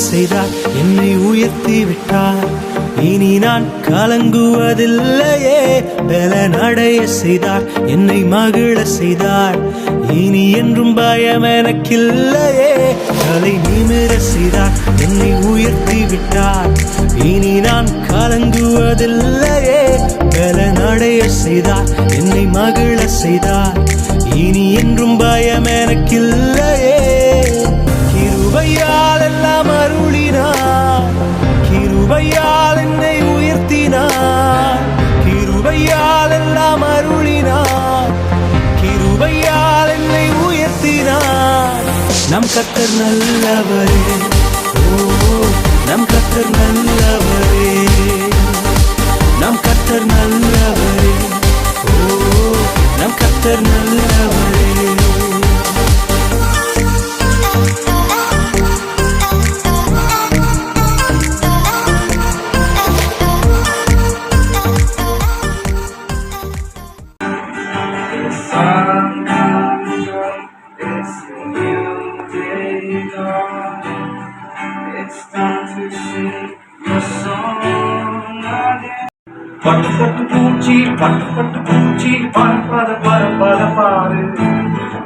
செய்தார், என்னை உயர்த்தி விட்டார். இனி நான் கலங்குவதில்லையே. பலனடைய செய்தார், என்னை மகிழ செய்தார். இனி என்றும் பயம் எனக்கில்லையே. தலை நிமிர செய்தார், என்னை உயர்த்தி விட்டார். இனி நான் கலங்குவதில்லையே. பலனடைய செய்தார், என்னை மகிழ செய்தார். இனி என்றும் பயம் எனக்கில்லையே. கிருபையால் எல்லாம் அருளினார், கிருபையால் என்னை உயர்த்தினார். கிருபையால் எல்லாம் அருளினார், கிருபையால் என்னை உயர்த்தினார். நம் கர்த்தர் நல்லவரே, ஓ நம் கர்த்தர் நல்லவரே, நம் கர்த்தர் நல்லவரே, ஓ நம் கர்த்தர் நல்லவரே. பட்டு பட்டு பூச்சி பட்டு பட்டு பூச்சி பறப்பத பறப்பத பாரு.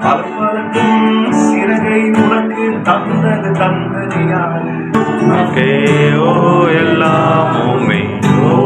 பறப்பதற்கும் சிறகை உனக்கு தந்தது யாரு? ஓ எல்லாம் ஓ